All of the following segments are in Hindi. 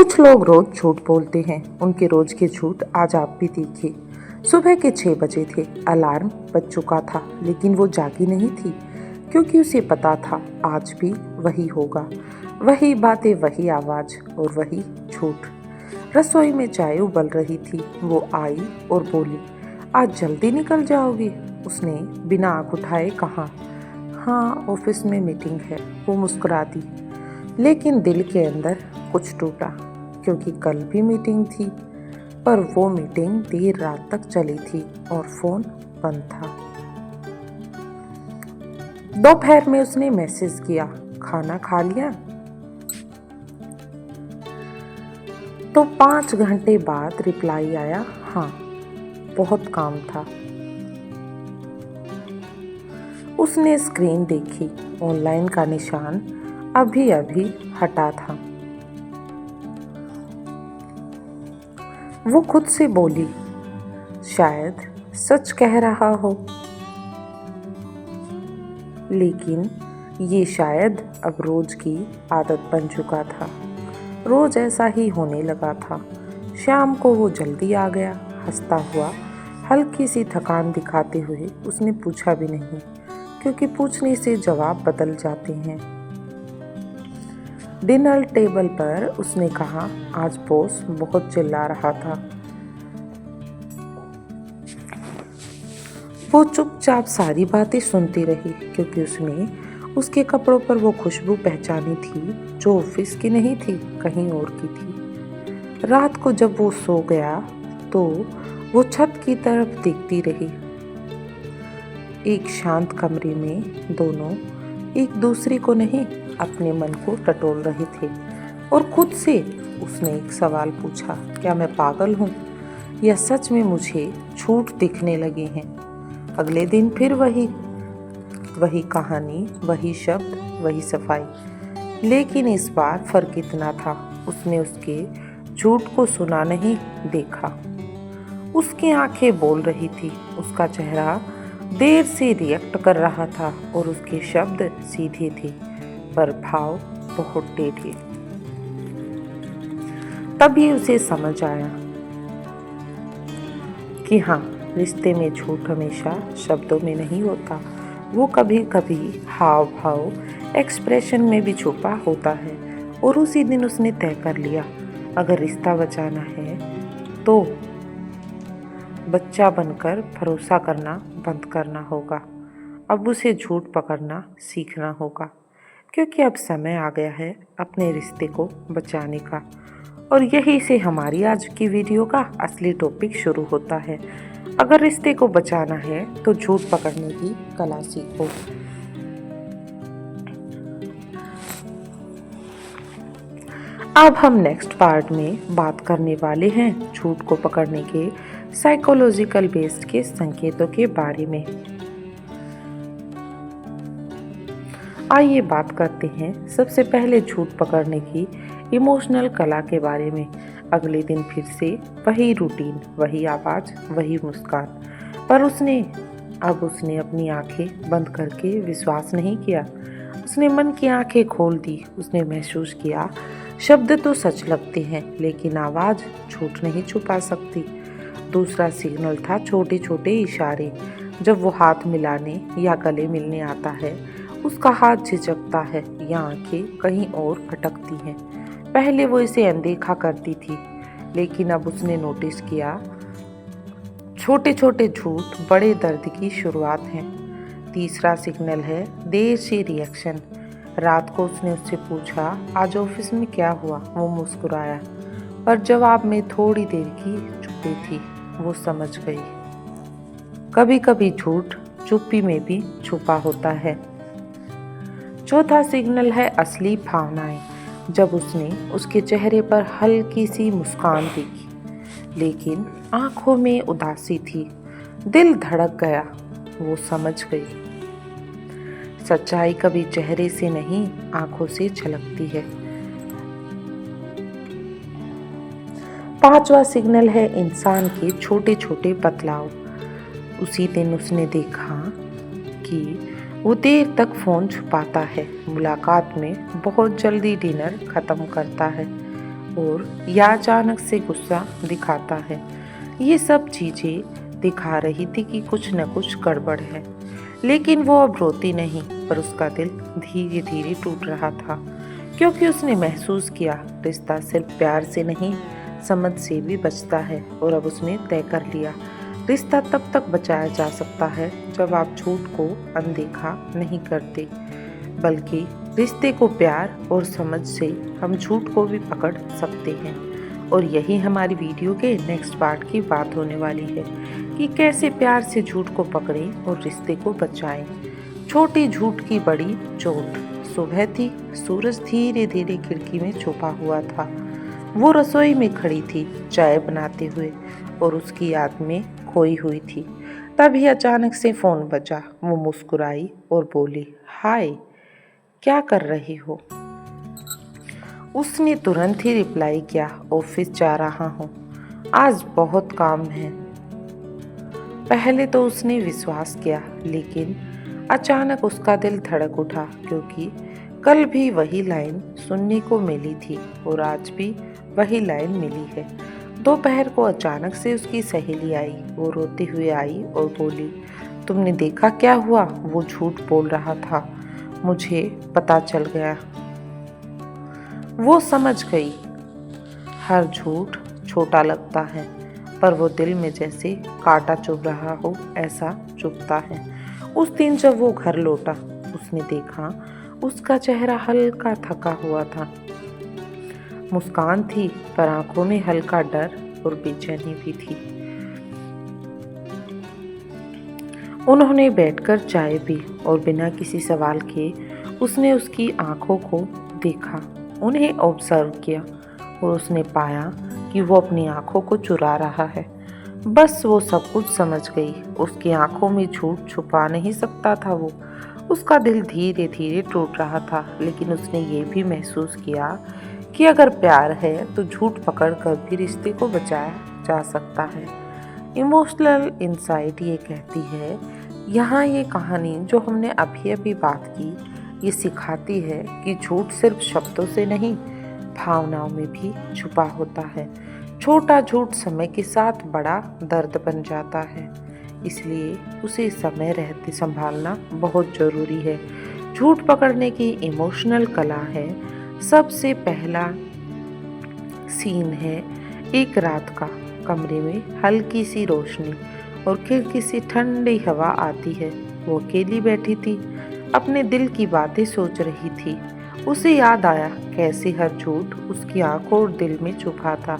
कुछ लोग रोज झूठ बोलते हैं। उनके रोज के झूठ आज आप भी देखिए। सुबह के 6 बजे थे। अलार्म बज चुका था, लेकिन वो जागी नहीं थी, क्योंकि उसे पता था आज भी वही होगा। वही बातें, वही आवाज और वही झूठ। रसोई में चाय उबल रही थी। वो आई और बोली, आज जल्दी निकल जाओगी? उसने बिना आँख उठाए कहा, हाँ, ऑफिस में मीटिंग है। वो मुस्कुरा दी, लेकिन दिल के अंदर कुछ टूटा, क्योंकि कल भी मीटिंग थी, पर वो मीटिंग देर रात तक चली थी और फोन बंद था। दोपहर में उसने मैसेज किया, खाना खा लिया? तो 5 घंटे बाद रिप्लाई आया, हाँ, बहुत काम था। उसने स्क्रीन देखी, ऑनलाइन का निशान अभी अभी हटा था। वो खुद से बोली, शायद सच कह रहा हो। लेकिन ये शायद अब रोज की आदत बन चुका था। रोज ऐसा ही होने लगा था। शाम को वो जल्दी आ गया, हंसता हुआ, हल्की सी थकान दिखाते हुए। उसने पूछा भी नहीं, क्योंकि पूछने से जवाब बदल जाते हैं। डिनर टेबल पर उसने कहा, आज बॉस बहुत चिल्ला रहा था। वो चुपचाप सारी बातें सुनती रही, क्योंकि उसने उसके कपड़ों पर वो खुशबू पहचानी थी, जो ऑफिस की नहीं थी, कहीं और की थी। रात को जब वो सो गया, तो वो छत की तरफ देखती रही। एक शांत कमरे में दोनों एक दूसरे को नहीं, अपने मन को टटोल रहे थे। और खुद से उसने एक सवाल पूछा, क्या मैं पागल हूँ, या सच में मुझे झूठ दिखने लगे हैं? अगले दिन फिर वही कहानी, वही शब्द, वही सफाई। लेकिन इस बार फर्क इतना था, उसने उसके झूठ को सुना नहीं, देखा। उसकी आंखें बोल रही थी, उसका चेहरा देर से रिएक्ट कर रहा था, और उसके शब्द सीधे थे, पर भाव बहुत टेढ़े। तभी उसे समझ आया कि हाँ, रिश्ते में झूठ हमेशा शब्दों में नहीं होता, वो कभी कभी हाव भाव, एक्सप्रेशन में भी छुपा होता है। और उसी दिन उसने तय कर लिया, अगर रिश्ता बचाना है तो बच्चा बनकर भरोसा करना बंद करना होगा। अब उसे झूठ पकड़ना सीखना होगा, क्योंकि अब समय आ गया है अपने रिश्ते को बचाने का। और यही से हमारी आज की वीडियो का असली टॉपिक शुरू होता है। अगर रिश्ते को बचाना है तो झूठ पकड़ने की कला सीखो। अब हम नेक्स्ट पार्ट में बात करने वाले हैं झूठ को पकड़ने के साइकोलॉजिकल बेस्ड के संकेतों के बारे में। आइए बात करते हैं सबसे पहले झूठ पकड़ने की इमोशनल कला के बारे में। अगले दिन फिर से वही रूटीन, वही आवाज, वही मुस्कान, पर उसने अपनी आंखें बंद करके विश्वास नहीं किया। उसने मन की आंखें खोल दी। उसने महसूस किया, शब्द तो सच लगते हैं, लेकिन आवाज झूठ नहीं छुपा सकती। दूसरा सिग्नल था छोटे छोटे इशारे। जब वो हाथ मिलाने या गले मिलने आता है, उसका हाथ झिझकता है या आंखें कहीं और भटकती हैं। पहले वो इसे अनदेखा करती थी, लेकिन अब उसने नोटिस किया, छोटे छोटे झूठ बड़े दर्द की शुरुआत हैं। तीसरा सिग्नल है देर से रिएक्शन। रात को उसने उससे पूछा, आज ऑफिस में क्या हुआ? वो मुस्कुराया, पर जवाब में थोड़ी देर की चुप्पी थी। वो समझ गई, कभी कभी झूठ चुप्पी में भी छुपा होता है। चौथा सिग्नल है असली भावनाएं। जब उसने उसके चेहरे पर हल्की सी मुस्कान देखी, लेकिन आंखों में उदासी थी, दिल धड़क गया। वो समझ गई, सच्चाई कभी चेहरे से नहीं, आंखों से झलकती है। पांचवा सिग्नल है इंसान के छोटे छोटे बदलाव। उसी दिन उसने देखा कि वो देर तक फ़ोन छुपाता है, मुलाकात में बहुत जल्दी डिनर ख़त्म करता है, और या अचानक से गुस्सा दिखाता है। ये सब चीज़ें दिखा रही थी कि कुछ न कुछ गड़बड़ है। लेकिन वो अब रोती नहीं, पर उसका दिल धीरे धीरे टूट रहा था, क्योंकि उसने महसूस किया रिश्ता सिर्फ प्यार से नहीं, समझ से भी बचता है। और अब उसने तय कर लिया, रिश्ता तब तक बचाया जा सकता है जब आप झूठ को अनदेखा नहीं करते, बल्कि रिश्ते को प्यार और समझ से हम झूठ को भी पकड़ सकते हैं। और यही हमारी वीडियो के नेक्स्ट पार्ट की बात होने वाली है कि कैसे प्यार से झूठ को पकड़ें और रिश्ते को बचाएं। छोटी झूठ की बड़ी चोट। सुबह थी, सूरज धीरे धीरे खिड़की में छुपा हुआ था। वो रसोई में खड़ी थी, चाय बनाते हुए, और उसकी याद में खोई हुई थी। तभी अचानक से फ़ोन बजा। वो मुस्कुराई और बोली, हाय, क्या कर रही हो? उसने तुरंत ही रिप्लाई किया, ऑफिस जा रहा हूँ, आज बहुत काम है। पहले तो उसने विश्वास किया, लेकिन अचानक उसका दिल धड़क उठा, क्योंकि कल भी वही लाइन सुनने को मिली थी और आज भी वही लाइन मिली है। दोपहर को अचानक से उसकी सहेली आई। वो रोते हुए आई और बोली, तुमने देखा क्या हुआ? वो झूठ बोल रहा था, मुझे पता चल गया। वो समझ गई, हर झूठ छोटा लगता है, पर वो दिल में जैसे कांटा चुभ रहा हो ऐसा चुभता है। उस दिन जब वो घर लौटा, उसने देखा उसका चेहरा हल्का थका हुआ था। मुस्कान थी, पर आंखों में हल्का डर और बेचैनी भी थी। उन्होंने बैठकर चाय पी और बिना किसी सवाल के उसने उसकी आंखों को देखा, उन्हें ऑब्जर्व किया, और उसने पाया कि वो अपनी आंखों को चुरा रहा है। बस वो सब कुछ समझ गई। उसकी आंखों में झूठ छुपा नहीं सकता था वो। उसका दिल धीरे धीरे टूट रहा था, लेकिन उसने ये भी महसूस किया कि अगर प्यार है तो झूठ पकड़ कर भी रिश्ते को बचाया जा सकता है। इमोशनल इंसाइट ये कहती है, यहाँ ये कहानी जो हमने अभी अभी बात की, ये सिखाती है कि झूठ सिर्फ शब्दों से नहीं, भावनाओं में भी छुपा होता है। छोटा झूठ समय के साथ बड़ा दर्द बन जाता है, इसलिए उसे समय रहते संभालना बहुत ज़रूरी है। झूठ पकड़ने की इमोशनल कला है। सबसे पहला सीन है एक रात का। कमरे में हल्की सी रोशनी और खिड़की से ठंडी हवा आती है। वो अकेली बैठी थी, अपने दिल की बातें सोच रही थी। उसे याद आया कैसे हर झूठ उसकी आंखों और दिल में छुपा था।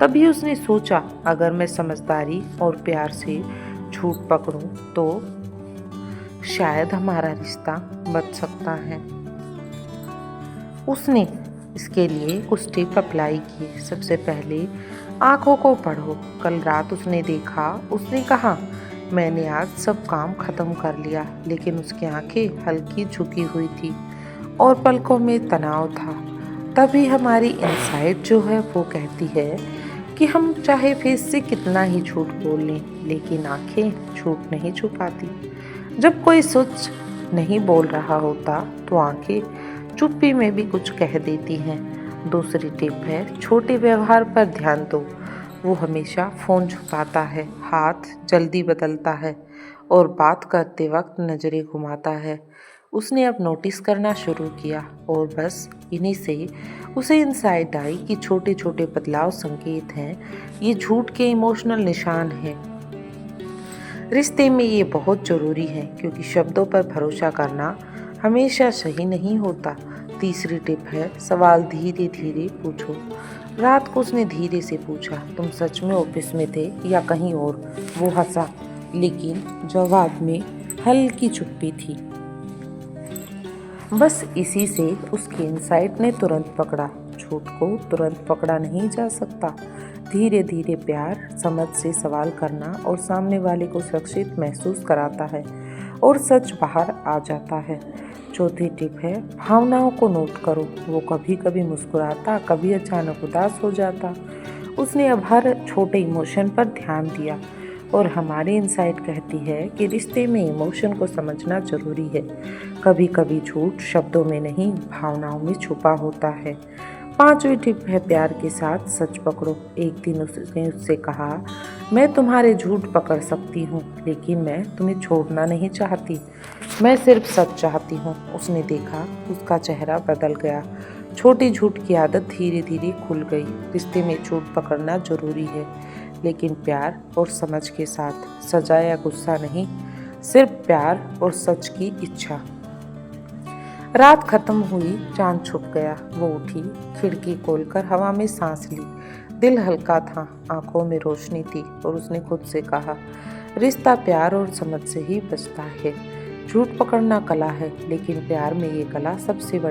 तभी उसने सोचा, अगर मैं समझदारी और प्यार से झूठ पकड़ूं तो शायद हमारा रिश्ता बच सकता है। उसने इसके लिए कुछ टिप अप्लाई किए। सबसे पहले आंखों को पढ़ो। कल रात उसने देखा, उसने कहा, मैंने आज सब काम खत्म कर लिया, लेकिन उसकी आंखें हल्की झुकी हुई थी और पलकों में तनाव था। तभी हमारी इनसाइट जो है वो कहती है कि हम चाहे फेस से कितना ही झूठ बोल लें, लेकिन आंखें झूठ नहीं छुपाती। जब कोई सच नहीं बोल रहा होता तो आंखें चुप्पी में भी कुछ कह देती हैं। दूसरी टिप है, छोटे व्यवहार पर ध्यान दो। वो हमेशा फ़ोन छुपाता है, हाथ जल्दी बदलता है और बात करते वक्त नज़रें घुमाता है। उसने अब नोटिस करना शुरू किया और बस इन्हीं से उसे इंसाइट आई कि छोटे छोटे बदलाव संकेत हैं। ये झूठ के इमोशनल निशान हैं। रिश्ते में ये बहुत ज़रूरी है, क्योंकि शब्दों पर भरोसा करना हमेशा सही नहीं होता। तीसरी टिप है, सवाल धीरे धीरे पूछो। रात को उसने धीरे से पूछा, तुम सच में ऑफिस में थे या कहीं और? वो हंसा, लेकिन जवाब में हल्की चुप्पी थी। बस इसी से उसके इंसाइट ने तुरंत पकड़ा, झूठ को तुरंत पकड़ा नहीं जा सकता। धीरे धीरे प्यार, समझ से सवाल करना और सामने वाले को सुरक्षित महसूस कराता है और सच बाहर आ जाता है। चौथी टिप है, भावनाओं को नोट करो। वो कभी कभी मुस्कुराता, कभी अचानक उदास हो जाता। उसने अब हर छोटे इमोशन पर ध्यान दिया और हमारी इंसाइट कहती है कि रिश्ते में इमोशन को समझना जरूरी है। कभी कभी झूठ शब्दों में नहीं, भावनाओं में छुपा होता है। 5वीं टिप है प्यार के साथ सच पकड़ो। एक दिन उसने उससे कहा, मैं तुम्हारे झूठ पकड़ सकती हूँ, लेकिन मैं तुम्हें छोड़ना नहीं चाहती। मैं सिर्फ सच चाहती हूँ। उसने देखा, उसका चेहरा बदल गया। छोटी झूठ की आदत धीरे धीरे खुल गई। रिश्ते में झूठ पकड़ना जरूरी है, लेकिन प्यार और समझ के साथ, सजा या गुस्सा नहीं, सिर्फ प्यार और सच की इच्छा। रात खत्म हुई, चांद छुप गया। वो उठी, खिड़की खोलकर हवा में सांस ली। दिल हल्का था, आंखों में रोशनी थी और उसने खुद से कहा, रिश्ता प्यार और समझ से ही बचता है। झूठ पकड़ना कला है, लेकिन प्यार में ये कला सबसे बड़ी